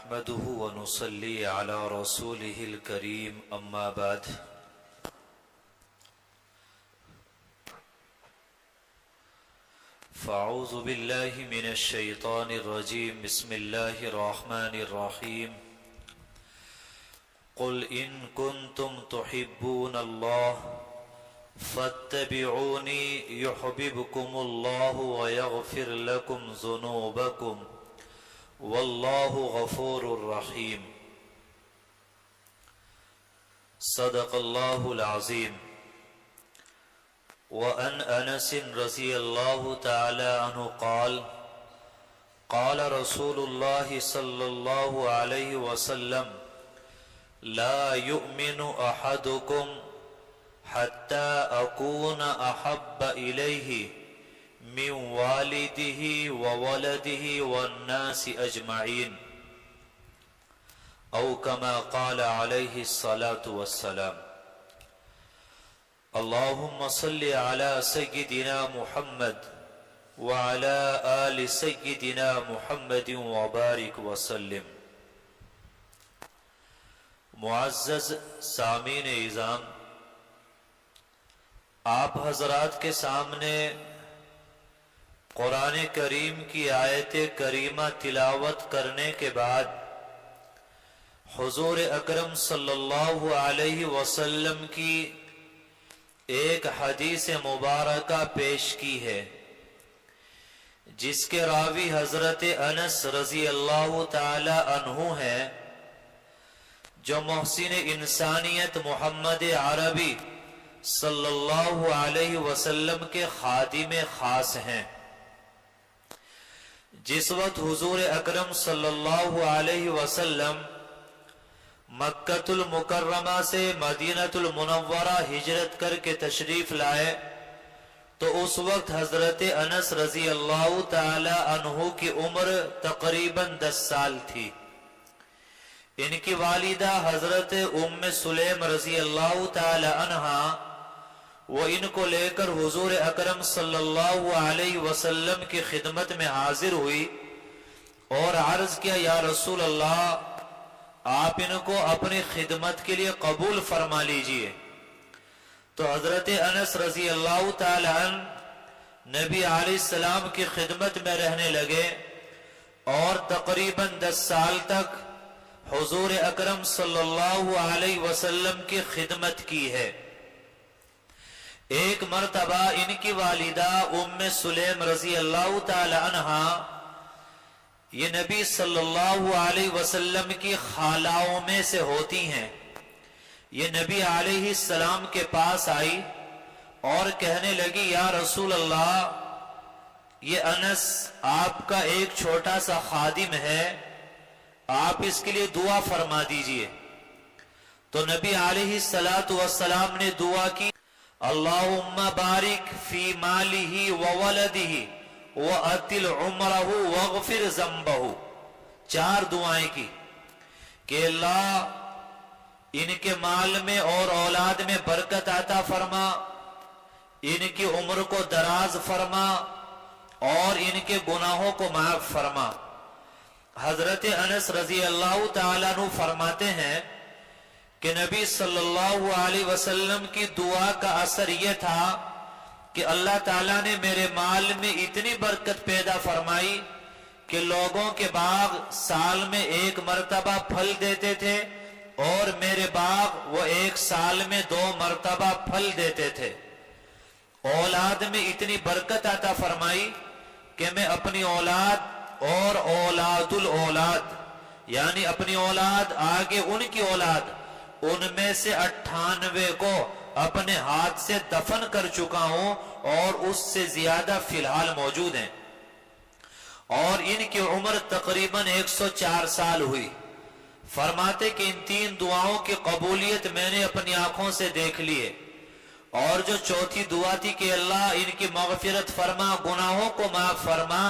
نحمده ونصلي على رسوله الكريم أما بعد فأعوذ بالله من الشيطان الرجيم بسم الله الرحمن الرحيم قل إن كنتم تحبون الله فاتبعوني يحببكم الله ويغفر لكم ذنوبكم والله غفور رحيم صدق الله العظيم وعن أنس رضي الله تعالى عنه قال قال رسول الله صلى الله عليه وسلم لا يؤمن أحدكم حتى أكون أحب إليه من والده وولده والناس أجمعين أو كما قال عليه الصلاة والسلام اللهم صل على سيدنا محمد وعلى آل سيدنا محمد وبارك وسلم. معزز سامعین اعظام، آپ حضرات کے سامنے قرآن کریم کی آیت کریمہ تلاوت کرنے کے بعد حضور اکرم صلی اللہ علیہ وسلم کی ایک حدیث مبارکہ پیش کی ہے، جس کے راوی حضرت انس رضی اللہ تعالی عنہ ہیں، جو محسن انسانیت محمد عربی صلی اللہ علیہ وسلم کے خادم خاص ہیں. جس وقت حضور اکرم صلی اللہ علیہ وسلم مکہ المکرمہ سے مدینہ المنورہ ہجرت کر کے تشریف لائے تو اس وقت حضرت انس رضی اللہ تعالی عنہ کی عمر تقریباً 10 سال تھی. ان کی والدہ حضرت ام سلیم رضی اللہ تعالی عنہا وہ ان کو لے کر حضور اکرم صلی اللہ علیہ وسلم کی خدمت میں حاضر ہوئی اور عرض کیا یا رسول اللہ، آپ ان کو اپنی خدمت کے لیے قبول فرما لیجئے. تو حضرت انس رضی اللہ تعالی عنہ نبی علیہ السلام کی خدمت میں رہنے لگے اور تقریباً 10 سال تک حضور اکرم صلی اللہ علیہ وسلم کی خدمت کی ہے. ایک مرتبہ ان کی والدہ ام سلیم رضی اللہ تعالی عنہا یہ نبی صلی اللہ علیہ وسلم کی خالاؤں میں سے ہوتی ہیں. یہ نبی علیہ السلام کے پاس آئی اور کہنے لگی یا رسول اللہ، یہ انس آپ کا ایک چھوٹا سا خادم ہے، آپ اس کے لیے دعا فرما دیجئے. تو نبی علیہ السلام نے دعا کی، اللہم بارک فی مالہ وولدہ وَأَطِلْ عُمْرَهُ وَغْفِرْ ذَنْبَهُ. 4 دعائیں کی کہ اللہ ان کے مال میں اور اولاد میں برکت عطا فرما، ان کی عمر کو دراز فرما اور ان کے گناہوں کو معاف فرما. حضرت انس رضی اللہ تعالیٰ عنہ فرماتے ہیں کہ نبی صلی اللہ علیہ وسلم کی دعا کا اثر یہ تھا کہ اللہ تعالیٰ نے میرے مال میں اتنی برکت پیدا فرمائی کہ لوگوں کے باغ سال میں 1 مرتبہ پھل دیتے تھے اور میرے باغ وہ 1 سال میں 2 مرتبہ پھل دیتے تھے. اولاد میں اتنی برکت عطا فرمائی کہ میں اپنی اولاد اور اولاد الاولاد یعنی اپنی اولاد آگے ان کی اولاد، ان میں سے 98 کو اپنے ہاتھ سے دفن کر چکا ہوں اور اس سے زیادہ فی الحال موجود ہیں. اور ان کی عمر تقریباً 104 سال ہوئی. فرماتے کہ ان 3 دعاؤں کی قبولیت میں نے اپنی آنکھوں سے دیکھ لیے. اور جو چوتھی دعا تھی کہ اللہ ان کی مغفرت فرما، گناہوں کو معاف فرما،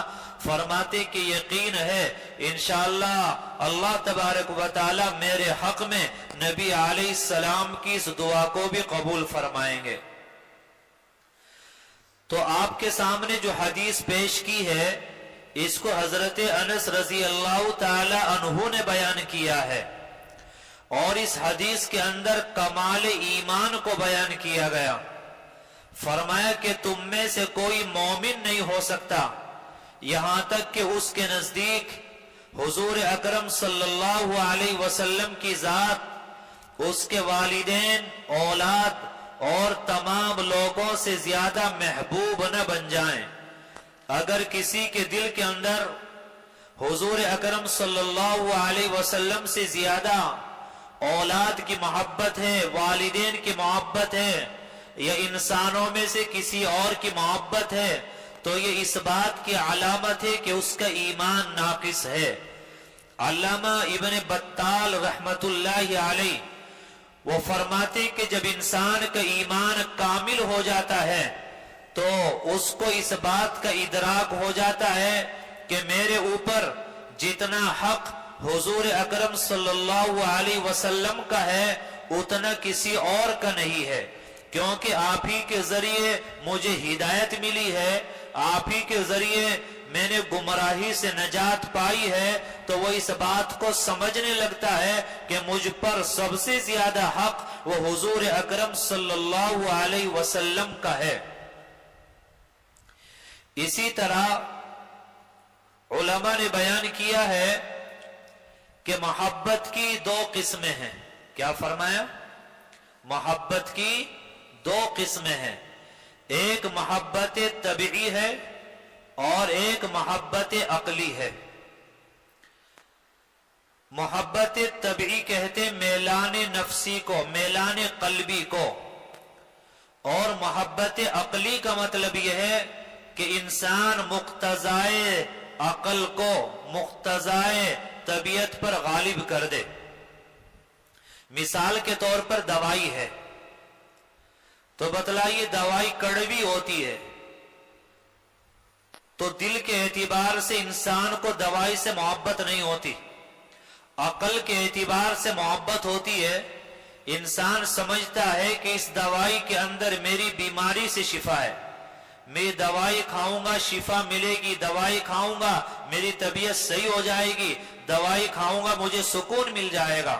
فرماتے کہ یقین ہے انشاءاللہ اللہ تبارک و تعالی میرے حق میں نبی علیہ السلام کی اس دعا کو بھی قبول فرمائیں گے. تو آپ کے سامنے جو حدیث پیش کی ہے اس کو حضرت انس رضی اللہ تعالی عنہ نے بیان کیا ہے، اور اس حدیث کے اندر کمال ایمان کو بیان کیا گیا۔ فرمایا کہ تم میں سے کوئی مومن نہیں ہو سکتا یہاں تک کہ اس کے نزدیک حضور اکرم صلی اللہ علیہ وسلم کی ذات، اس کے والدین، اولاد اور تمام لوگوں سے زیادہ محبوب نہ بن جائیں۔ اگر کسی کے دل کے اندر حضور اکرم صلی اللہ علیہ وسلم سے زیادہ اولاد کی محبت ہے، والدین کی محبت ہے، یا انسانوں میں سے کسی اور کی محبت ہے، تو یہ اس بات کی علامت ہے کہ اس کا ایمان ناقص ہے۔ علامہ ابن بطال رحمت اللہ علیہ وہ فرماتے کہ جب انسان کا ایمان کامل ہو جاتا ہے تو اس کو اس بات کا ادراک ہو جاتا ہے کہ میرے اوپر جتنا حق حضور اکرم صلی اللہ علیہ وسلم کا ہے اتنا کسی اور کا نہیں ہے، کیونکہ آپ ہی کے ذریعے مجھے ہدایت ملی ہے، آپ ہی کے ذریعے میں نے گمراہی سے نجات پائی ہے، تو وہ اس بات کو سمجھنے لگتا ہے کہ مجھ پر سب سے زیادہ حق وہ حضور اکرم صلی اللہ علیہ وسلم کا ہے۔ اسی طرح علماء نے بیان کیا ہے کہ محبت کی دو قسمیں ہیں۔ کیا فرمایا؟ محبت کی دو قسمیں ہیں، ایک محبت طبعی ہے اور ایک محبت عقلی ہے۔ محبت طبعی کہتے میلان نفسی کو، میلان قلبی کو، اور محبت عقلی کا مطلب یہ ہے کہ انسان مقتضائے عقل کو مقتضائے طبیعت پر غالب کر دے۔ مثال کے طور پر دوائی ہے تو بتلائیے دوائی کڑوی ہوتی ہے تو دل کے اعتبار سے انسان کو دوائی سے محبت نہیں ہوتی، عقل کے اعتبار سے محبت ہوتی ہے۔ انسان سمجھتا ہے کہ اس دوائی کے اندر میری بیماری سے شفا ہے، میں دوائی کھاؤں گا شفا ملے گی، دوائی کھاؤں گا میری طبیعت صحیح ہو جائے گی، دوائی کھاؤں گا مجھے سکون مل جائے گا۔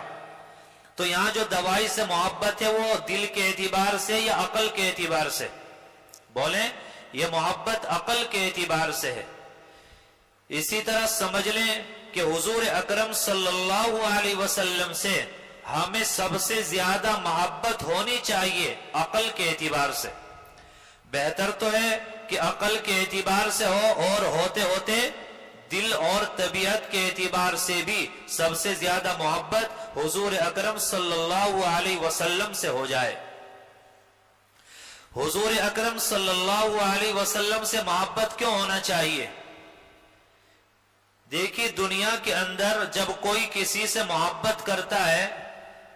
تو یہاں جو دوائی سے محبت ہے وہ دل کے اعتبار سے یا عقل کے اعتبار سے؟ بولیں، یہ محبت عقل کے اعتبار سے ہے۔ اسی طرح سمجھ لیں کہ حضور اکرم صلی اللہ علیہ وسلم سے ہمیں سب سے زیادہ محبت ہونی چاہیے عقل کے اعتبار سے۔ بہتر تو ہے کہ عقل کے اعتبار سے ہو اور ہوتے ہوتے دل اور طبیعت کے اعتبار سے بھی سب سے زیادہ محبت حضور اکرم صلی اللہ علیہ وسلم سے ہو جائے۔ حضور اکرم صلی اللہ علیہ وسلم سے محبت کیوں ہونا چاہیے؟ دیکھیے دنیا کے اندر جب کوئی کسی سے محبت کرتا ہے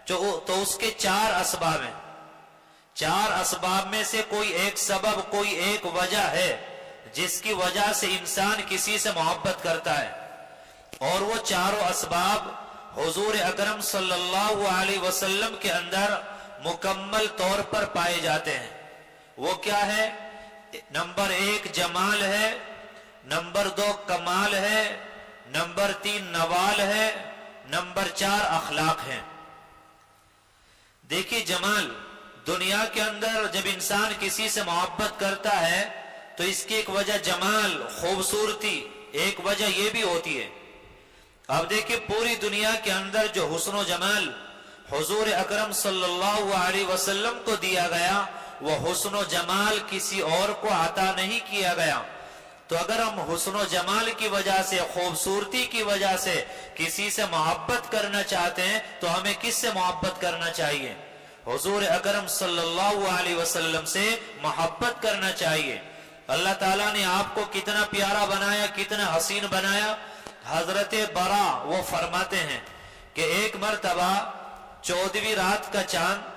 تو اس کے چار اسباب ہیں، چار اسباب میں سے کوئی ایک سبب، کوئی ایک وجہ ہے جس کی وجہ سے انسان کسی سے محبت کرتا ہے، اور وہ چاروں اسباب حضور اکرم صلی اللہ علیہ وسلم کے اندر مکمل طور پر پائے جاتے ہیں۔ وہ کیا ہے؟ نمبر ایک جمال ہے، نمبر دو کمال ہے، نمبر تین نوال ہے، نمبر چار اخلاق ہیں۔ دیکھیے جمال، دنیا کے اندر جب انسان کسی سے محبت کرتا ہے تو اس کی ایک وجہ جمال، خوبصورتی، ایک وجہ یہ بھی ہوتی ہے۔ اب دیکھیے پوری دنیا کے اندر جو حسن و جمال حضور اکرم صلی اللہ علیہ وسلم کو دیا گیا وہ حسن و جمال کسی اور کو عطا نہیں کیا گیا۔ تو اگر ہم حسن و جمال کی وجہ سے، خوبصورتی کی وجہ سے کسی سے محبت کرنا چاہتے ہیں تو ہمیں کس سے محبت کرنا چاہیے؟ حضور اکرم صلی اللہ علیہ وسلم سے محبت کرنا چاہیے۔ اللہ تعالیٰ نے آپ کو کتنا پیارا بنایا، کتنا حسین بنایا۔ حضرت برا وہ فرماتے ہیں کہ ایک مرتبہ 14ویں رات کا چاند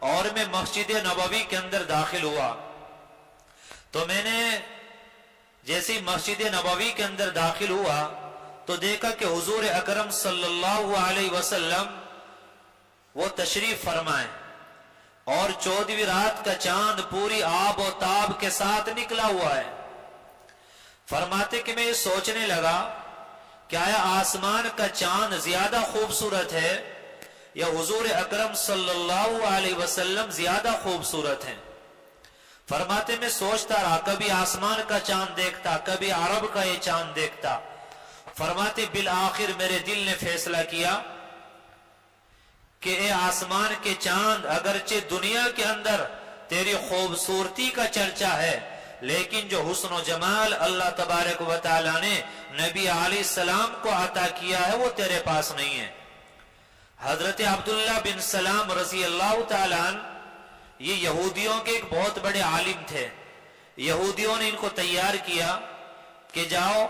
اور میں مسجد نبوی کے اندر داخل ہوا تو میں نے جیسے مسجد نبوی کے اندر داخل ہوا تو دیکھا کہ حضور اکرم صلی اللہ علیہ وسلم وہ تشریف فرمائے اور 14ویں رات کا چاند پوری آب و تاب کے ساتھ نکلا ہوا ہے۔ فرماتے کہ میں یہ سوچنے لگا کہ آیا آسمان کا چاند زیادہ خوبصورت ہے یا حضور اکرم صلی اللہ علیہ وسلم زیادہ خوبصورت ہیں؟ فرماتے میں سوچتا رہا، کبھی آسمان کا چاند دیکھتا، کبھی عرب کا یہ چاند دیکھتا۔ فرماتے بالآخر میرے دل نے فیصلہ کیا کہ اے آسمان کے چاند، اگرچہ دنیا کے اندر تیری خوبصورتی کا چرچا ہے، لیکن جو حسن و جمال اللہ تبارک و تعالی نے نبی علیہ السلام کو عطا کیا ہے وہ تیرے پاس نہیں ہے۔ حضرت عبداللہ بن سلام رضی اللہ تعالیٰ عنہ یہ یہودیوں کے ایک بہت بڑے عالم تھے۔ یہودیوں نے ان کو تیار کیا کہ جاؤ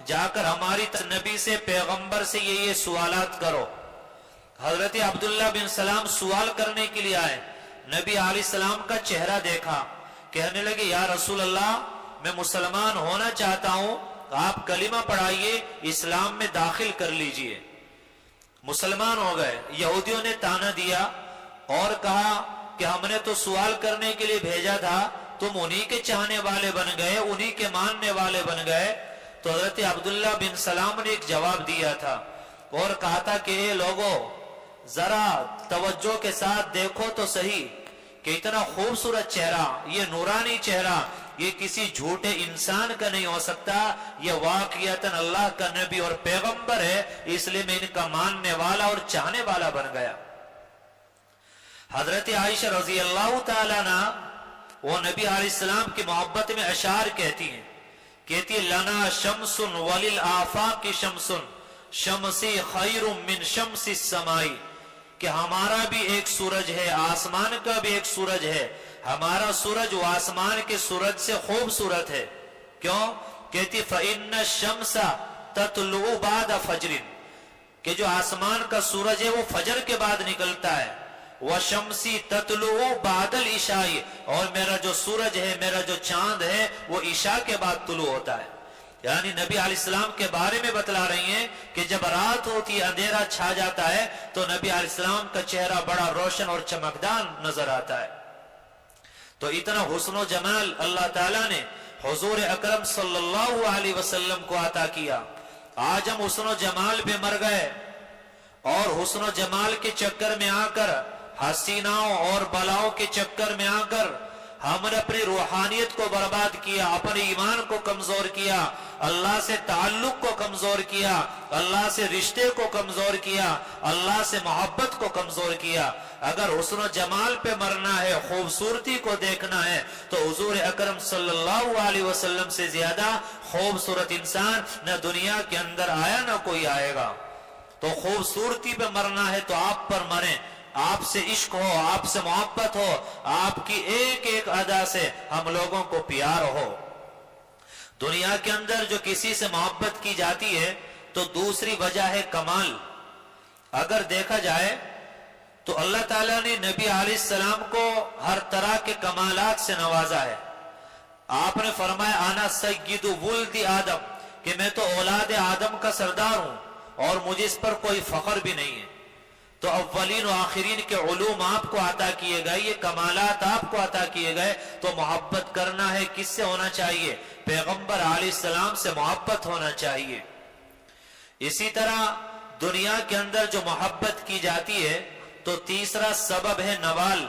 جا کر ہماری نبی سے، پیغمبر سے یہ سوالات کرو۔ حضرت عبداللہ بن سلام سوال کرنے کے لیے آئے، نبی علیہ السلام کا چہرہ دیکھا، کہنے لگے یا رسول اللہ میں مسلمان ہونا چاہتا ہوں، آپ کلمہ پڑھائیے، اسلام میں داخل کر لیجئے۔ مسلمان ہو گئے۔ یہودیوں نے تانا دیا اور کہا کہ ہم نے تو سوال کرنے کے لیے بھیجا تھا، تم انہی کے چاہنے والے بن گئے، انہی کے ماننے والے بن گئے۔ تو حضرت عبداللہ بن سلام نے ایک جواب دیا تھا اور کہا تھا کہ اے لوگو ذرا توجہ کے ساتھ دیکھو تو صحیح کہ اتنا خوبصورت چہرہ، یہ نورانی چہرہ، یہ کسی جھوٹے انسان کا نہیں ہو سکتا، یہ واقعتاً اللہ کا نبی اور پیغمبر ہے، اس لیے میں ان کا ماننے والا اور چاہنے والا بن گیا۔ حضرت عائشہ رضی اللہ تعالیٰ عنہ وہ نبی علیہ السلام کی محبت میں اشعار کہتی ہیں، کہتی ہے لنا شمس وللآفاق شمس شمسی خیر من شمس السمائی، کہ ہمارا بھی ایک سورج ہے، آسمان کا بھی ایک سورج ہے، ہمارا سورج وہ آسمان کے سورج سے خوبصورت ہے۔ کیوں؟ کہتی فَإِنَّ الشَّمْسَ تَطْلُعُ بَعْدَ فَجْرٍ، کہ جو آسمان کا سورج ہے وہ فجر کے بعد نکلتا ہے، وَشَمْسِ تَطْلُعُ بَعْدَ الْعِشَاءِ، اور میرا جو سورج ہے، میرا جو چاند ہے وہ عشاء کے بعد طلوع ہوتا ہے۔ یعنی نبی علیہ السلام کے بارے میں بتلا رہی ہیں کہ جب رات ہوتی ہے، اندھیرا چھا جاتا ہے، تو نبی علیہ السلام کا چہرہ بڑا روشن اور چمکدار نظر آتا ہے۔ تو اتنا حسن و جمال اللہ تعالیٰ نے حضور اکرم صلی اللہ علیہ وسلم کو عطا کیا۔ آج ہم حسن و جمال پہ مر گئے اور حسن و جمال کے چکر میں آ کر، حسیناؤں اور بلاؤں کے چکر میں آ کر ہم نے اپنی روحانیت کو برباد کیا، اپنے ایمان کو کمزور کیا، اللہ سے تعلق کو کمزور کیا، اللہ سے رشتے کو کمزور کیا، اللہ سے محبت کو کمزور کیا۔ اگر حسن و جمال پہ مرنا ہے، خوبصورتی کو دیکھنا ہے، تو حضور اکرم صلی اللہ علیہ وسلم سے زیادہ خوبصورت انسان نہ دنیا کے اندر آیا نہ کوئی آئے گا۔ تو خوبصورتی پہ مرنا ہے تو آپ پر مریں، آپ سے عشق ہو، آپ سے محبت ہو، آپ کی ایک ایک ادا سے ہم لوگوں کو پیار ہو۔ دنیا کے اندر جو کسی سے محبت کی جاتی ہے تو دوسری وجہ ہے کمال۔ اگر دیکھا جائے تو اللہ تعالیٰ نے نبی علیہ السلام کو ہر طرح کے کمالات سے نوازا ہے۔ آپ نے فرمایا انا سید ولد آدم، کہ میں تو اولاد آدم کا سردار ہوں اور مجھے اس پر کوئی فخر بھی نہیں ہے۔ تو اولین و آخرین کے علوم آپ کو عطا کیے گئے، یہ کمالات آپ کو عطا کیے گئے، تو محبت کرنا ہے کس سے ہونا چاہیے؟ پیغمبر علیہ السلام سے محبت ہونا چاہیے۔ اسی طرح دنیا کے اندر جو محبت کی جاتی ہے تو تیسرا سبب ہے نوال،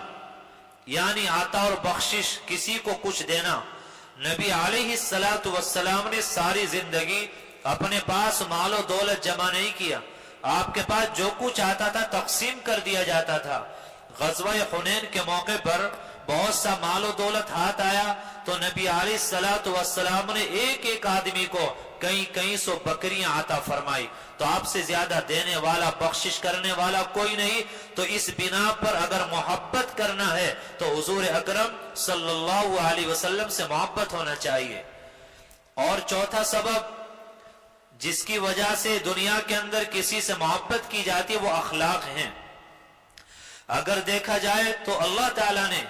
یعنی عطا اور بخشش، کسی کو کچھ دینا۔ نبی علیہ السلام نے ساری زندگی اپنے پاس مال و دولت جمع نہیں کیا، آپ کے پاس جو کچھ آتا تھا تقسیم کر دیا جاتا تھا۔ غزوہ حنین کے موقع پر بہت سا مال و دولت ہاتھ آیا تو نبی علیہ السلام نے ایک ایک آدمی کو کئی سو بکریاں عطا فرمائی۔ تو آپ سے زیادہ دینے والا، بخشش کرنے والا کوئی نہیں۔ تو اس بنا پر اگر محبت کرنا ہے تو حضور اکرم صلی اللہ علیہ وسلم سے محبت ہونا چاہیے۔ اور چوتھا سبب جس کی وجہ سے دنیا کے اندر کسی سے محبت کی جاتی ہے وہ اخلاق ہیں۔ اگر دیکھا جائے تو اللہ تعالیٰ نے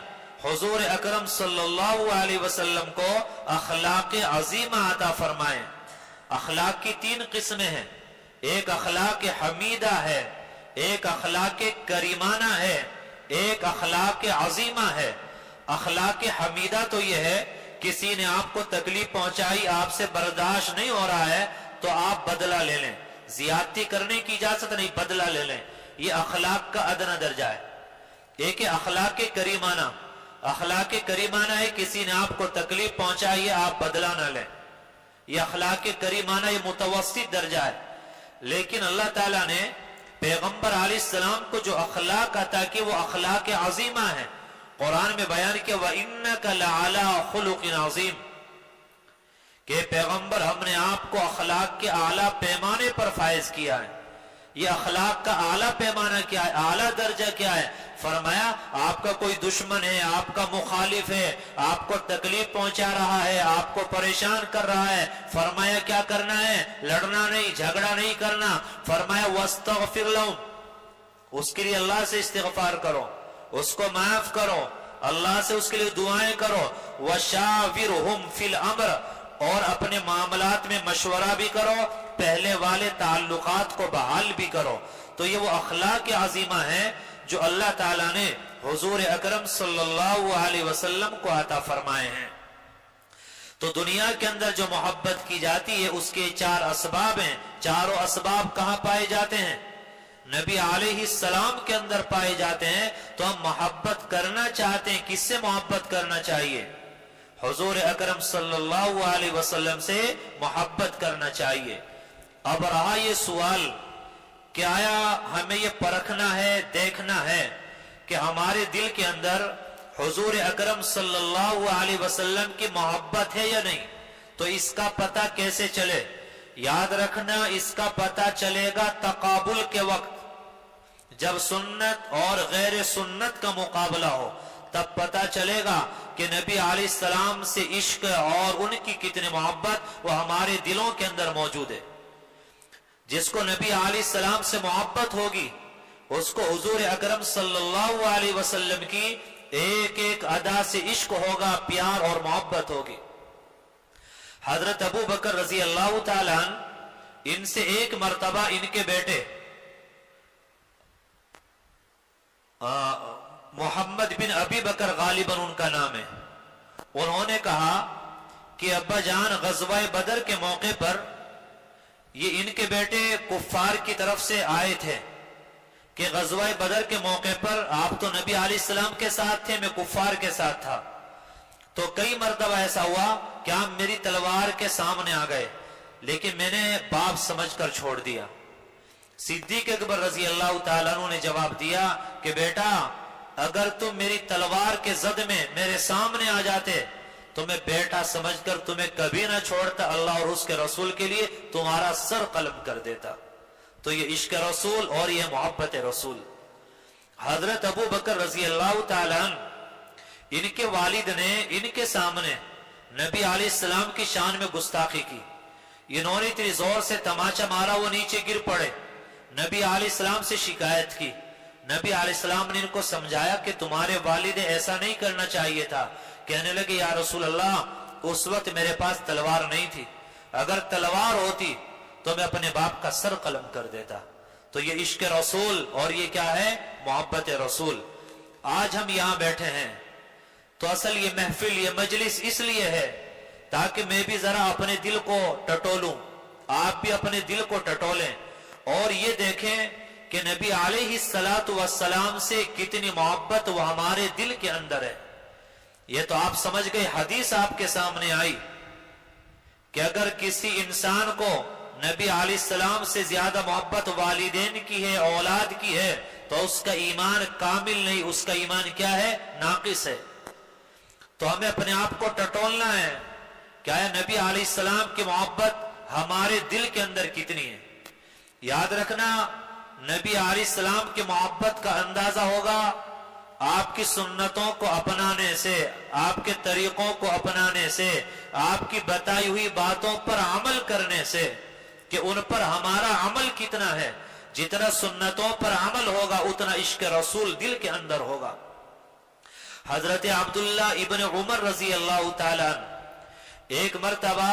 حضور اکرم صلی اللہ علیہ وسلم کو اخلاق عظیمہ عطا فرمائے۔ اخلاق کی تین قسمیں ہیں، ایک اخلاق حمیدہ ہے، ایک اخلاق کریمانہ ہے، ایک اخلاق عظیمہ ہے۔ اخلاق حمیدہ تو یہ ہے کسی نے آپ کو تکلیف پہنچائی، آپ سے برداشت نہیں ہو رہا ہے تو آپ بدلہ لے لیں، زیادتی کرنے کی اجازت نہیں، بدلہ لے لیں۔ یہ اخلاق کا ادنا درجہ ہے۔ ایک اخلاق کریمانہ، اخلاق کریمانہ ہے کسی نے آپ کو تکلیف پہنچائی ہے آپ بدلہ نہ لیں، یہ اخلاق کریمانہ، یہ متوسط درجہ ہے۔ لیکن اللہ تعالیٰ نے پیغمبر علیہ السلام کو جو اخلاق عطا کی وہ اخلاق عظیمہ ہے۔ قرآن میں بیان کیا وَإِنَّكَ لَعَلَىٰ خُلُقٍ عَظِيمٍ، کہ پیغمبر ہم نے آپ کو اخلاق کے اعلیٰ پیمانے پر فائز کیا ہے۔ یہ اخلاق کا اعلیٰ پیمانہ کیا ہے، اعلیٰ درجہ کیا ہے؟ فرمایا آپ کا کوئی دشمن ہے، آپ کا مخالف ہے، آپ کو تکلیف پہنچا رہا ہے، آپ کو پریشان کر رہا ہے، فرمایا کیا کرنا ہے؟ لڑنا نہیں، جھگڑا نہیں کرنا۔ فرمایا وَاسْتَغْفِرْ لَهُمْ، اس کے لیے اللہ سے استغفار کرو، اس کو معاف کرو، اللہ سے اس کے لیے دعائیں کرو۔ وَشَاوِرْهُمْ فِي الْأَمْرِ، اور اپنے معاملات میں مشورہ بھی کرو، پہلے والے تعلقات کو بحال بھی کرو۔ تو یہ وہ اخلاق عظیمہ ہے جو اللہ تعالیٰ نے حضور اکرم صلی اللہ علیہ وسلم کو عطا فرمائے ہیں۔ تو دنیا کے اندر جو محبت کی جاتی ہے اس کے 4 اسباب ہیں۔ چاروں اسباب کہاں پائے جاتے ہیں؟ نبی علیہ السلام کے اندر پائے جاتے ہیں۔ تو ہم محبت کرنا چاہتے ہیں، کس سے محبت کرنا چاہیے؟ حضور اکرم صلی اللہ علیہ وسلم سے محبت کرنا چاہیے۔ اب رہا یہ سوال کہ آیا ہمیں یہ پرکھنا ہے، دیکھنا ہے کہ ہمارے دل کے اندر حضور اکرم صلی اللہ علیہ وسلم کی محبت ہے یا نہیں؟ تو اس کا پتہ کیسے چلے؟ یاد رکھنا، اس کا پتہ چلے گا تقابل کے وقت، جب سنت اور غیر سنت کا مقابلہ ہو، تب پتہ چلے گا کہ نبی علیہ السلام سے عشق اور ان کی کتنی محبت وہ ہمارے دلوں کے اندر موجود ہے۔ جس کو نبی علیہ السلام سے محبت ہوگی اس کو حضور اکرم صلی اللہ علیہ وسلم کی ایک ایک ادا سے عشق ہوگا، پیار اور محبت ہوگی۔ حضرت ابو بکر رضی اللہ تعالیٰ عنہ، ان سے ایک مرتبہ ان کے بیٹے محمد بن ابی بکر غالباً ان کا نام ہے، انہوں نے کہا کہ ابا جان غزوہ بدر کے موقع پر یہ ان کے بیٹے کفار کی طرف سے آئے تھے کہ غزوہ بدر کے موقع پر آپ تو نبی علیہ السلام کے ساتھ تھے، میں کفار کے ساتھ تھا، تو کئی مرتبہ ایسا ہوا کہ آپ میری تلوار کے سامنے آ گئے لیکن میں نے باپ سمجھ کر چھوڑ دیا۔ صدیق اکبر رضی اللہ تعالیٰ عنہ نے جواب دیا کہ بیٹا اگر تم میری تلوار کے زد میں میرے سامنے آ جاتے تو میں بیٹا سمجھ کر تمہیں کبھی نہ چھوڑتا، اللہ اور اس کے رسول کے لیے تمہارا سر قلم کر دیتا۔ تو یہ عشق رسول اور یہ محبت رسول۔ حضرت ابو بکر رضی اللہ تعالیٰ عنہ، ان کے والد نے ان کے سامنے نبی علیہ السلام کی شان میں گستاخی کی، انہوں نے اتنی زور سے تماچا مارا وہ نیچے گر پڑے، نبی علیہ السلام سے شکایت کی۔ نبی علیہ السلام نے ان کو سمجھایا کہ تمہارے والد ایسا نہیں کرنا چاہیے تھا۔ کہنے لگے یا رسول اللہ اس وقت میرے پاس تلوار نہیں تھی، اگر تلوار ہوتی تو میں اپنے باپ کا سر قلم کر دیتا۔ تو یہ عشق رسول اور یہ کیا ہے؟ محبت رسول۔ آج ہم یہاں بیٹھے ہیں تو اصل یہ محفل، یہ مجلس اس لیے ہے تاکہ میں بھی ذرا اپنے دل کو ٹٹولوں، آپ بھی اپنے دل کو ٹٹولیں اور یہ دیکھیں کہ نبی علیہ السلام سے کتنی محبت وہ ہمارے دل کے اندر ہے۔ یہ تو آپ سمجھ گئے، حدیث آپ کے سامنے آئی کہ اگر کسی انسان کو نبی علیہ السلام سے زیادہ محبت والدین کی ہے، اولاد کی ہے، تو اس کا ایمان کامل نہیں، اس کا ایمان کیا ہے؟ ناقص ہے۔ تو ہمیں اپنے آپ کو ٹٹولنا ہے کہ آیا نبی علیہ السلام کی محبت ہمارے دل کے اندر کتنی ہے۔ یاد رکھنا نبی علیہ السلام کی محبت کا اندازہ ہوگا آپ کی سنتوں کو اپنانے سے، آپ کے طریقوں کو اپنانے سے، آپ کی بتائی ہوئی باتوں پر عمل کرنے سے کہ ان پر ہمارا عمل کتنا ہے۔ جتنا سنتوں پر عمل ہوگا اتنا عشق رسول دل کے اندر ہوگا۔ حضرت عبداللہ ابن عمر رضی اللہ تعالیٰ عنہ ایک مرتبہ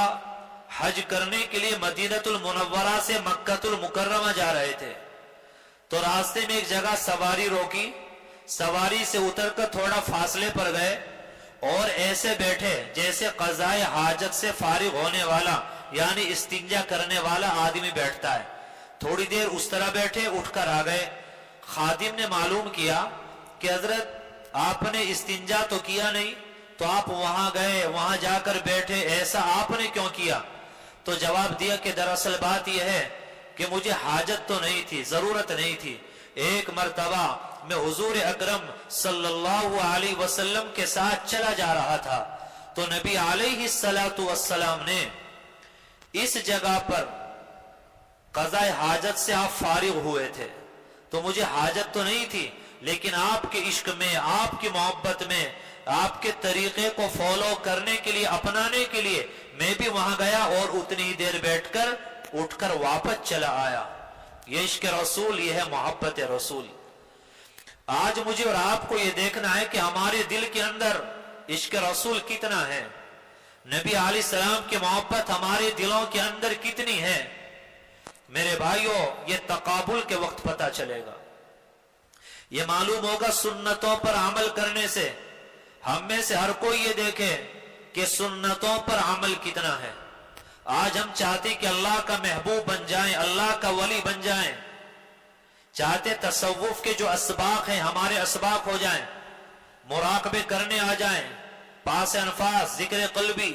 حج کرنے کے لیے مدینہ المنورہ سے مکہ المکرمہ جا رہے تھے، تو راستے میں ایک جگہ سواری روکی، سواری سے اتر کر تھوڑا فاصلے پر گئے، اور ایسے بیٹھے جیسے قضائے حاجت سے فارغ ہونے والا یعنی استنجا کرنے والا آدمی بیٹھتا ہے. تھوڑی دیر اس طرح بیٹھے, اٹھ کر آ گئے. خادم نے معلوم کیا کہ حضرت آپ نے استنجا تو کیا نہیں, تو آپ وہاں گئے, وہاں جا کر بیٹھے, ایسا آپ نے کیوں کیا؟ تو جواب دیا کہ دراصل بات یہ ہے کہ مجھے حاجت تو نہیں تھی, ضرورت نہیں تھی. ایک مرتبہ میں حضور اکرم صلی اللہ علیہ وسلم کے ساتھ چلا جا رہا تھا, تو نبی علیہ الصلوۃ والسلام نے اس جگہ پر قضاء حاجت سے آپ فارغ ہوئے تھے, تو مجھے حاجت تو نہیں تھی, لیکن آپ کے عشق میں, آپ کی محبت میں, آپ کے طریقے کو فالو کرنے کے لیے, اپنانے کے لیے میں بھی وہاں گیا اور اتنی ہی دیر بیٹھ کر اٹھ کر واپس چلا آیا. یہ عشق رسول, یہ ہے محبت رسول. آج مجھے اور آپ کو یہ دیکھنا ہے کہ ہمارے دل کے اندر عشق رسول کتنا ہے, نبی علیہ السلام کی محبت ہمارے دلوں کے اندر کتنی ہے. میرے بھائیوں, یہ تقابل کے وقت پتہ چلے گا, یہ معلوم ہوگا سنتوں پر عمل کرنے سے. ہم میں سے ہر کوئی یہ دیکھے کہ سنتوں پر عمل کتنا ہے. آج ہم چاہتے کہ اللہ کا محبوب بن جائیں, اللہ کا ولی بن جائیں, چاہتے تصوف کے جو اسباق ہیں ہمارے اسباق ہو جائیں, مراقبے کرنے آ جائیں, پاس انفاس, ذکر قلبی,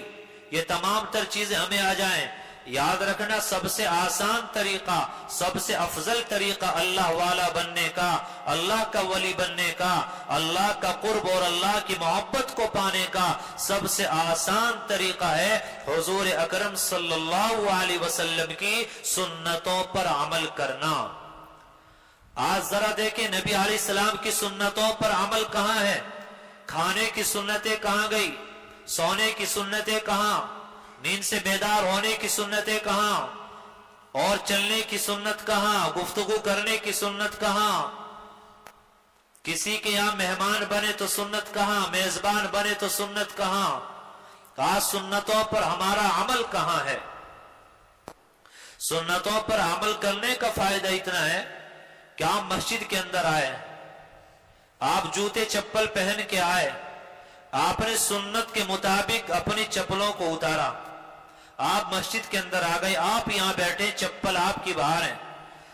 یہ تمام تر چیزیں ہمیں آ جائیں. یاد رکھنا, سب سے آسان طریقہ, سب سے افضل طریقہ اللہ والا بننے کا, اللہ کا ولی بننے کا, اللہ کا قرب اور اللہ کی محبت کو پانے کا سب سے آسان طریقہ ہے حضور اکرم صلی اللہ علیہ وسلم کی سنتوں پر عمل کرنا. آج ذرا دیکھیں نبی علیہ السلام کی سنتوں پر عمل کہاں ہے. کھانے کی سنتیں کہاں گئی, سونے کی سنتیں کہاں, نیند سے بیدار ہونے کی سنتیں کہاں, اور چلنے کی سنت کہاں, گفتگو کرنے کی سنت کہاں, کسی کے یہاں مہمان بنے تو سنت کہاں, میزبان بنے تو سنت کہاں. آج سنتوں پر ہمارا عمل کہاں ہے. سنتوں پر عمل کرنے کا فائدہ اتنا ہے کہ آپ مسجد کے اندر آئے, آپ جوتے چپل پہن کے آئے, آپ نے سنت کے مطابق اپنی چپلوں کو اتارا, آپ مسجد کے اندر آ گئے, آپ یہاں بیٹھے, چپل آپ کی باہر ہیں,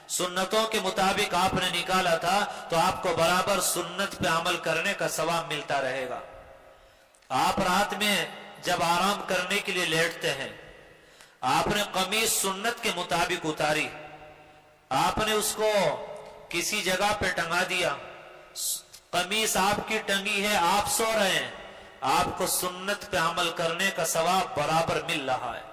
سنتوں کے مطابق آپ نے نکالا تھا, تو آپ کو برابر سنت پہ عمل کرنے کا ثواب ملتا رہے گا. آپ رات میں جب آرام کرنے کے لیے لیٹتے ہیں, آپ نے قمیص سنت کے مطابق اتاری, آپ نے اس کو کسی جگہ پہ ٹنگا دیا, قمیص آپ کی ٹنگی ہے, آپ سو رہے ہیں, آپ کو سنت پہ عمل کرنے کا ثواب برابر مل رہا ہے.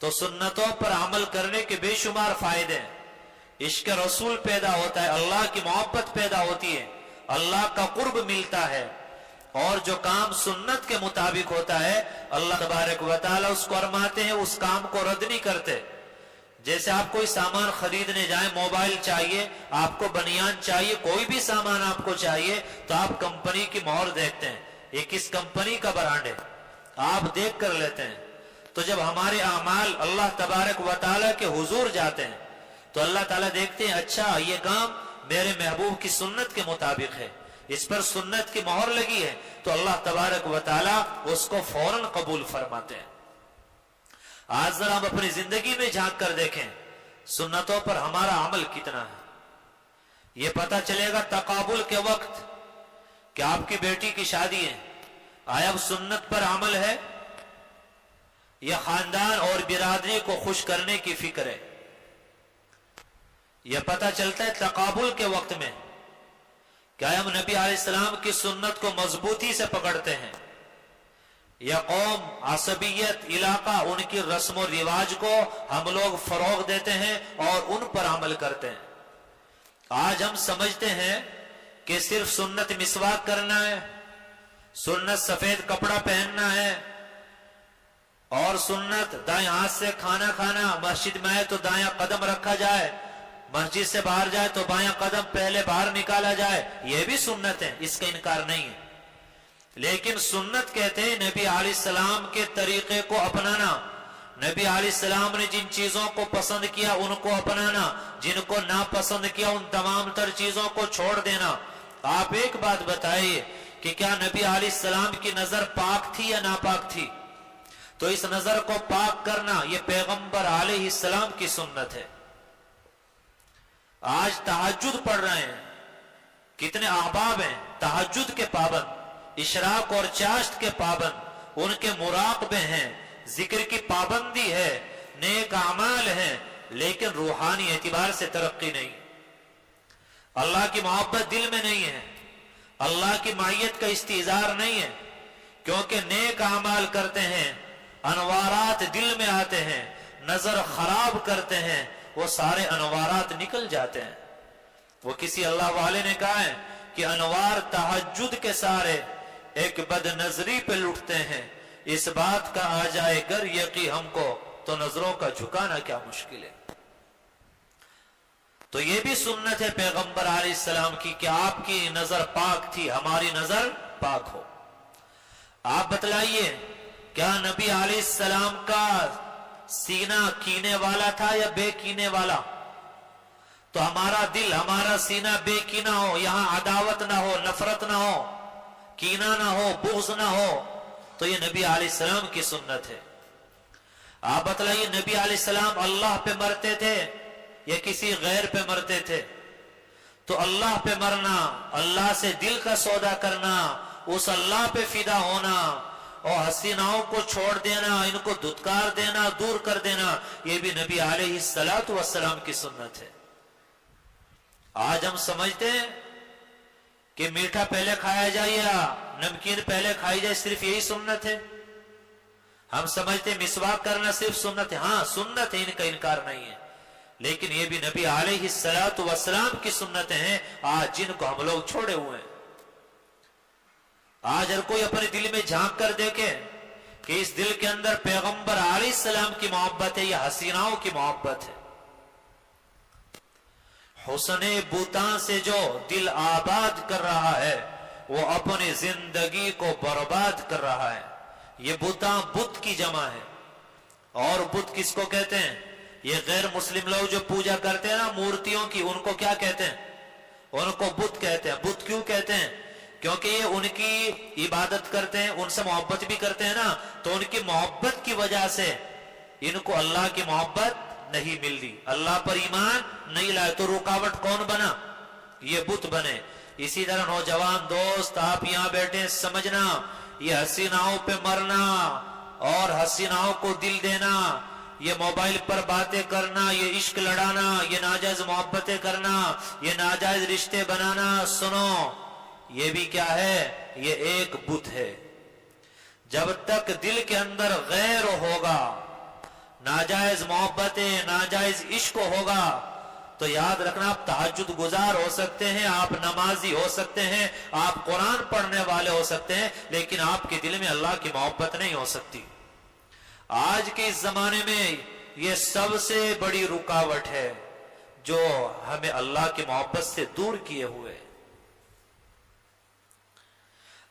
تو سنتوں پر عمل کرنے کے بے شمار فائدے ہیں. عشق رسول پیدا ہوتا ہے, اللہ کی محبت پیدا ہوتی ہے, اللہ کا قرب ملتا ہے, اور جو کام سنت کے مطابق ہوتا ہے اللہ تبارک و تعالی اس کو فرماتے ہیں, اس کام کو رد نہیں کرتے. جیسے آپ کوئی سامان خریدنے جائیں, موبائل چاہیے آپ کو, بنیان چاہیے, کوئی بھی سامان آپ کو چاہیے, تو آپ کمپنی کی مہر دیکھتے ہیں, یہ کس کمپنی کا برانڈ ہے, آپ دیکھ کر لیتے ہیں. تو جب ہمارے اعمال اللہ تبارک و تعالیٰ کے حضور جاتے ہیں تو اللہ تعالیٰ دیکھتے ہیں اچھا یہ کام میرے محبوب کی سنت کے مطابق ہے, اس پر سنت کی مہر لگی ہے, تو اللہ تبارک و تعالیٰ اس کو فوراً قبول فرماتے ہیں. آج ذرا ہم اپنی زندگی میں جھانک کر دیکھیں سنتوں پر ہمارا عمل کتنا ہے. یہ پتہ چلے گا تقابل کے وقت کہ آپ کی بیٹی کی شادی ہے, آیا اب سنت پر عمل ہے یا خاندان اور برادری کو خوش کرنے کی فکر ہے. یہ پتہ چلتا ہے تقابل کے وقت میں کہ ہم نبی علیہ السلام کی سنت کو مضبوطی سے پکڑتے ہیں, یا قوم, عصبیت, علاقہ, ان کی رسم و رواج کو ہم لوگ فروغ دیتے ہیں اور ان پر عمل کرتے ہیں. آج ہم سمجھتے ہیں کہ صرف سنت مسواک کرنا ہے, سنت سفید کپڑا پہننا ہے, اور سنت دائیں ہاتھ سے کھانا کھانا, مسجد میں آئے تو دایاں قدم رکھا جائے, مسجد سے باہر جائے تو بایاں قدم پہلے باہر نکالا جائے, یہ بھی سنت ہے, اس کا انکار نہیں ہے. لیکن سنت کہتے ہیں نبی علیہ السلام کے طریقے کو اپنانا, نبی علیہ السلام نے جن چیزوں کو پسند کیا ان کو اپنانا, جن کو ناپسند کیا ان تمام تر چیزوں کو چھوڑ دینا. آپ ایک بات بتائیے کہ کیا نبی علیہ السلام کی نظر پاک تھی یا ناپاک تھی؟ تو اس نظر کو پاک کرنا یہ پیغمبر علیہ السلام کی سنت ہے۔ آج تہجد پڑھ رہے ہیں، کتنے احباب ہیں تہجد کے پابند، اشراق اور چاشت کے پابند، ان کے مراقبے ہیں، ذکر کی پابندی ہے، نیک اعمال ہیں، لیکن روحانی اعتبار سے ترقی نہیں، اللہ کی محبت دل میں نہیں ہے، اللہ کی معیت کا استحضار نہیں ہے، کیونکہ نیک اعمال کرتے ہیں، انوارات دل میں آتے ہیں، نظر خراب کرتے ہیں، وہ سارے انوارات نکل جاتے ہیں۔ وہ کسی اللہ والے نے کہا ہے کہ انوار تہجد کے سارے ایک بد نظری پہ لٹتے ہیں، اس بات کا آ جائے گر یقین ہم کو تو نظروں کا جھکانا کیا مشکل ہے۔ تو یہ بھی سنت ہے پیغمبر علیہ السلام کی کہ آپ کی نظر پاک تھی، ہماری نظر پاک ہو۔ آپ بتلائیے کیا نبی علیہ السلام کا سینہ کینے والا تھا یا بے کینے والا؟ تو ہمارا دل، ہمارا سینہ بے کینہ ہو، یہاں عداوت نہ ہو، نفرت نہ ہو، کینہ نہ ہو، بغض نہ ہو، تو یہ نبی علیہ السلام کی سنت ہے۔ آپ بتلائیے نبی علیہ السلام اللہ پہ مرتے تھے یا کسی غیر پہ مرتے تھے؟ تو اللہ پہ مرنا، اللہ سے دل کا سودا کرنا، اس اللہ پہ فدا ہونا اور حسیناؤں کو چھوڑ دینا، ان کو دھتکار دینا، دور کر دینا، یہ بھی نبی علیہ السلام کی سنت ہے۔ آج ہم سمجھتے ہیں کہ میٹھا پہلے کھایا جائے یا نمکین پہلے کھائی جائے، صرف یہی سنت ہے۔ ہم سمجھتے ہیں مسواک کرنا صرف سنت ہے، ہاں سنت ہے، ان کا انکار نہیں ہے، لیکن یہ بھی نبی علیہ السلام کی سنتیں ہیں آج جن کو ہم لوگ چھوڑے ہوئے ہیں۔ آج ہر کوئی اپنے دل میں جھانک کر دیکھے کہ اس دل کے اندر پیغمبر علیہ السلام کی محبت ہے یا حسیناؤں کی محبت ہے۔ حسن بتاں سے جو دل آباد کر رہا ہے وہ اپنی زندگی کو برباد کر رہا ہے۔ یہ بتاں بت کی جمع ہے، اور بت کس کو کہتے ہیں؟ یہ غیر مسلم لوگ جو پوجا کرتے ہیں نا مورتیوں کی، ان کو کیا کہتے ہیں؟ ان کو بت کہتے ہیں۔ بت کیوں کہتے ہیں؟ کیونکہ یہ ان کی عبادت کرتے ہیں، ان سے محبت بھی کرتے ہیں نا، تو ان کی محبت کی وجہ سے ان کو اللہ کی محبت نہیں ملتی، اللہ پر ایمان نہیں لائے، تو رکاوٹ کون بنا؟ یہ بت بنے۔ اسی طرح نوجوان دوست آپ یہاں بیٹھے، سمجھنا یہ حسیناؤں پہ مرنا اور حسیناؤں کو دل دینا، یہ موبائل پر باتیں کرنا، یہ عشق لڑانا، یہ ناجائز محبتیں کرنا، یہ ناجائز رشتے بنانا، سنو یہ بھی کیا ہے؟ یہ ایک بت ہے۔ جب تک دل کے اندر غیر ہوگا، ناجائز محبتیں، ناجائز عشق ہوگا، تو یاد رکھنا آپ تہجد گزار ہو سکتے ہیں، آپ نمازی ہو سکتے ہیں، آپ قرآن پڑھنے والے ہو سکتے ہیں، لیکن آپ کے دل میں اللہ کی محبت نہیں ہو سکتی۔ آج کے اس زمانے میں یہ سب سے بڑی رکاوٹ ہے جو ہمیں اللہ کی محبت سے دور کیے ہوئے۔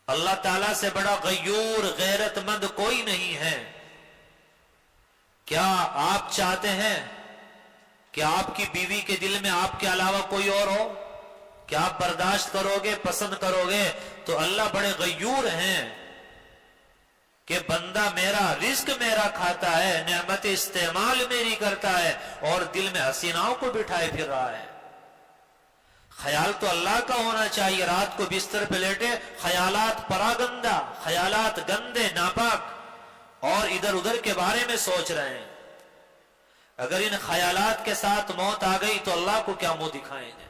اللہ تعالیٰ سے بڑا غیور غیرت مند کوئی نہیں ہے۔ کیا آپ چاہتے ہیں کہ آپ کی بیوی کے دل میں آپ کے علاوہ کوئی اور ہو؟ کیا آپ برداشت کرو گے، پسند کرو گے؟ تو اللہ بڑے غیور ہیں کہ بندہ میرا رزق میرا کھاتا ہے، نعمت استعمال میری کرتا ہے، اور دل میں حسیناؤں کو بٹھائے پھر رہا ہے۔ خیال تو اللہ کا ہونا چاہیے۔ رات کو بستر پہ لیٹے خیالات پراگندہ، خیالات گندے ناپاک اور ادھر ادھر کے بارے میں سوچ رہے ہیں۔ اگر ان خیالات کے ساتھ موت آ گئی تو اللہ کو کیا منہ دکھائیں گے؟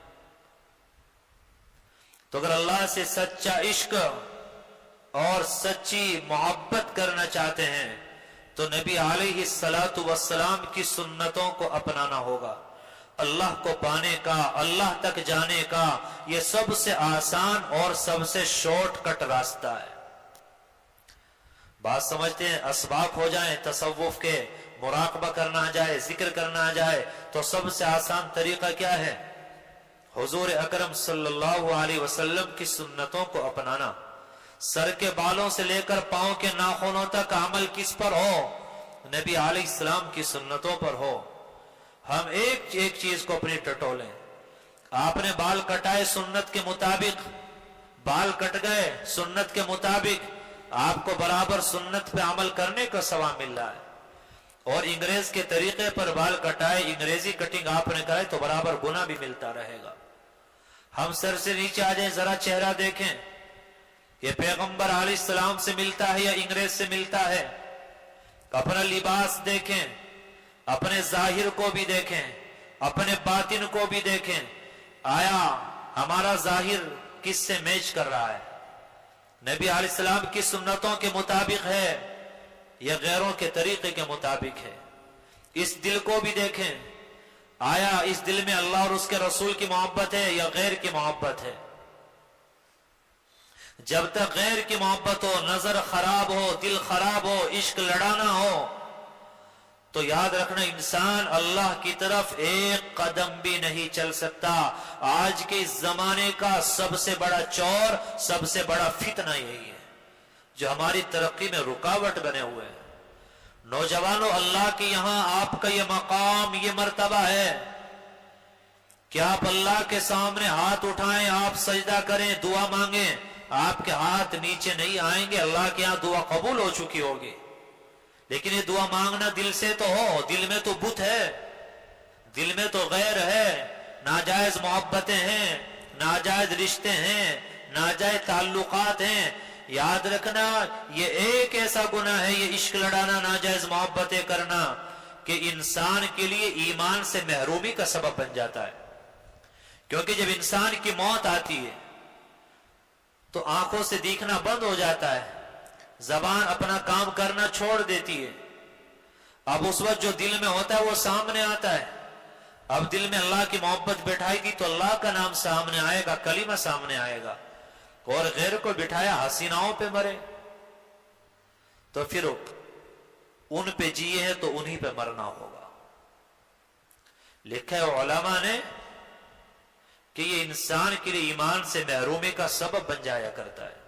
تو اگر اللہ سے سچا عشق اور سچی محبت کرنا چاہتے ہیں تو نبی علیہ السلام کی سنتوں کو اپنانا ہوگا۔ اللہ کو پانے کا، اللہ تک جانے کا یہ سب سے آسان اور سب سے شارٹ کٹ راستہ ہے۔ بات سمجھتے ہیں، اسباق ہو جائیں تصوف کے، مراقبہ کرنا آ جائے، ذکر کرنا آ جائے، تو سب سے آسان طریقہ کیا ہے؟ حضور اکرم صلی اللہ علیہ وسلم کی سنتوں کو اپنانا۔ سر کے بالوں سے لے کر پاؤں کے ناخنوں تک عمل کس پر ہو؟ نبی علیہ السلام کی سنتوں پر ہو۔ ہم ایک چیز کو اپنی ٹٹولیں۔ آپ نے بال کٹائے سنت کے مطابق، بال کٹ گئے سنت کے مطابق، آپ کو برابر سنت پہ عمل کرنے کا ثواب مل رہا ہے، اور انگریز کے طریقے پر بال کٹائے، انگریزی کٹنگ آپ نے کرائے تو برابر گناہ بھی ملتا رہے گا۔ ہم سر سے نیچے آ جائیں، ذرا چہرہ دیکھیں، یہ پیغمبر علیہ السلام سے ملتا ہے یا انگریز سے ملتا ہے؟ اپنا لباس دیکھیں، اپنے ظاہر کو بھی دیکھیں، اپنے باطن کو بھی دیکھیں، آیا ہمارا ظاہر کس سے میچ کر رہا ہے؟ نبی علیہ السلام کی سنتوں کے مطابق ہے یا غیروں کے طریقے کے مطابق ہے؟ اس دل کو بھی دیکھیں، آیا اس دل میں اللہ اور اس کے رسول کی محبت ہے یا غیر کی محبت ہے؟ جب تک غیر کی محبت ہو، نظر خراب ہو، دل خراب ہو، عشق لڑانا ہو، تو یاد رکھنا انسان اللہ کی طرف ایک قدم بھی نہیں چل سکتا۔ آج کے اس زمانے کا سب سے بڑا چور، سب سے بڑا فتنہ یہی ہے جو ہماری ترقی میں رکاوٹ بنے ہوئے ہیں۔ نوجوانوں، اللہ کے یہاں آپ کا یہ مقام، یہ مرتبہ ہے کہ آپ اللہ کے سامنے ہاتھ اٹھائیں، آپ سجدہ کریں، دعا مانگیں، آپ کے ہاتھ نیچے نہیں آئیں گے، اللہ کے یہاں دعا قبول ہو چکی ہوگی۔ لیکن یہ دعا مانگنا دل سے تو ہو، دل میں تو بت ہے، دل میں تو غیر ہے، ناجائز محبتیں ہیں، ناجائز رشتے ہیں، ناجائز تعلقات ہیں۔ یاد رکھنا یہ ایک ایسا گناہ ہے، یہ عشق لڑانا، ناجائز محبتیں کرنا، کہ انسان کے لیے ایمان سے محرومی کا سبب بن جاتا ہے۔ کیونکہ جب انسان کی موت آتی ہے تو آنکھوں سے دیکھنا بند ہو جاتا ہے، زبان اپنا کام کرنا چھوڑ دیتی ہے۔ اب اس وقت جو دل میں ہوتا ہے وہ سامنے آتا ہے۔ اب دل میں اللہ کی محبت بٹھائی گی تو اللہ کا نام سامنے آئے گا، کلمہ سامنے آئے گا، اور غیر کو بٹھایا حسیناؤں پہ مرے تو پھر ان پہ جیے ہیں تو انہی پہ مرنا ہوگا۔ لکھا ہے علماء نے کہ یہ انسان کے لیے ایمان سے محرومی کا سبب بن جایا کرتا ہے۔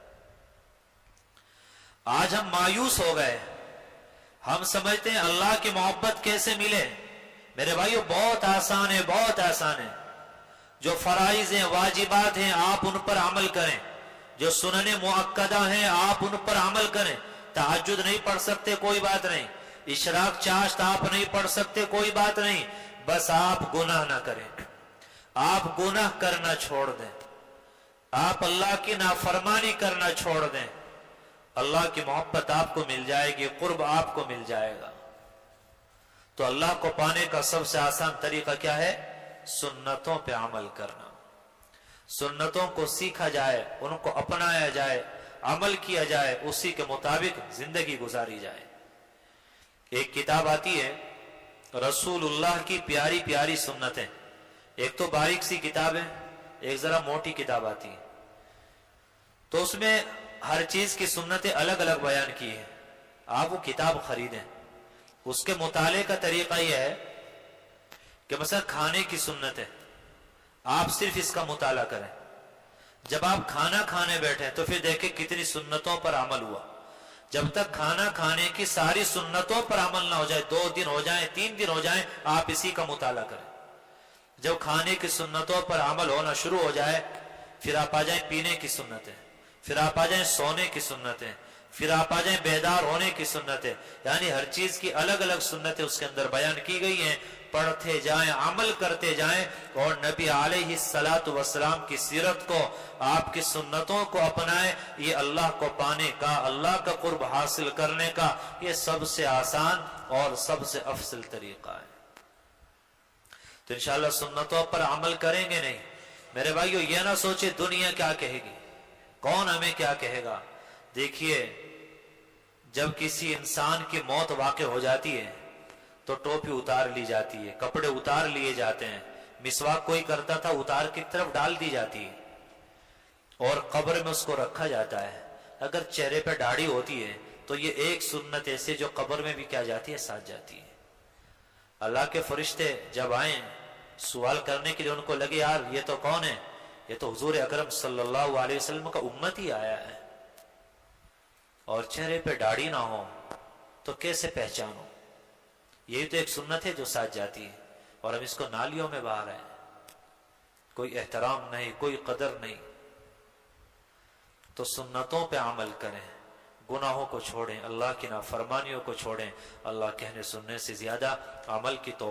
آج ہم مایوس ہو گئے، ہم سمجھتے ہیں اللہ کی محبت کیسے ملے؟ میرے بھائیو بہت آسان ہے، بہت آسان ہے۔ جو فرائض ہیں، واجبات ہیں، آپ ان پر عمل کریں۔ جو سنن مؤکدہ ہیں آپ ان پر عمل کریں۔ تہجد نہیں پڑھ سکتے کوئی بات نہیں، اشراق چاشت آپ نہیں پڑھ سکتے کوئی بات نہیں، بس آپ گناہ نہ کریں، آپ گناہ کرنا چھوڑ دیں، آپ اللہ کی نافرمانی کرنا چھوڑ دیں، اللہ کی محبت آپ کو مل جائے گی، قرب آپ کو مل جائے گا۔ تو اللہ کو پانے کا سب سے آسان طریقہ کیا ہے؟ سنتوں پہ عمل کرنا، سنتوں کو سیکھا جائے، ان کو اپنایا جائے، عمل کیا جائے، اسی کے مطابق زندگی گزاری جائے۔ ایک کتاب آتی ہے رسول اللہ کی پیاری پیاری سنتیں، ایک تو باریک سی کتاب ہے، ایک ذرا موٹی کتاب آتی ہے، تو اس میں ہر چیز کی سنتیں الگ الگ بیان کی ہیں۔ آپ وہ کتاب خریدیں، اس کے مطالعے کا طریقہ یہ ہے کہ مثلا کھانے کی سنت ہے، آپ صرف اس کا مطالعہ کریں، جب آپ کھانا کھانے بیٹھیں تو پھر دیکھیں کتنی سنتوں پر عمل ہوا۔ جب تک کھانا کھانے کی ساری سنتوں پر عمل نہ ہو جائے، 2 دن ہو جائیں، 3 دن ہو جائیں، آپ اسی کا مطالعہ کریں۔ جب کھانے کی سنتوں پر عمل ہونا شروع ہو جائے، پھر آپ آ جائیں پینے کی سنتیں، پھر آپ آ جائیں سونے کی سنتیں، پھر آپ آ جائیں بیدار ہونے کی سنتیں، یعنی ہر چیز کی الگ الگ سنتیں اس کے اندر بیان کی گئی ہیں۔ پڑھتے جائیں، عمل کرتے جائیں، اور نبی علیہ الصلاۃ والسلام کی سیرت کو، آپ کی سنتوں کو اپنائیں۔ یہ اللہ کو پانے کا، اللہ کا قرب حاصل کرنے کا یہ سب سے آسان اور سب سے افضل طریقہ ہے۔ تو انشاءاللہ سنتوں پر عمل کریں گے نہیں میرے بھائیو، یہ نہ سوچے دنیا کیا کہے گی، کون ہمیں کیا کہے گا۔ دیکھیے جب کسی انسان کی موت واقع ہو جاتی ہے تو ٹوپی اتار لی جاتی ہے، کپڑے اتار لیے جاتے ہیں، مسواک کوئی کرتا تھا اتار کی طرف ڈال دی جاتی ہے، اور قبر میں اس کو رکھا جاتا ہے۔ اگر چہرے پہ داڑھی ہوتی ہے تو یہ ایک سنت ایسے جو قبر میں بھی کیا جاتی ہے، ساتھ جاتی ہے۔ اللہ کے فرشتے جب آئیں سوال کرنے کے لیے، ان کو لگے یار یہ تو کون ہے، یہ تو حضور اکرم صلی اللہ علیہ وسلم کا امت ہی آیا ہے، اور چہرے پہ داڑھی نہ ہو تو کیسے پہچانو؟ یہی تو ایک سنت ہے جو ساتھ جاتی ہے، اور ہم اس کو نالیوں میں بہا رہے ہیں، کوئی احترام نہیں، کوئی قدر نہیں۔ تو سنتوں پہ عمل کریں، گناہوں کو چھوڑیں، اللہ کی نافرمانیوں کو چھوڑیں، اللہ کہنے سننے سے زیادہ عمل کی توفیق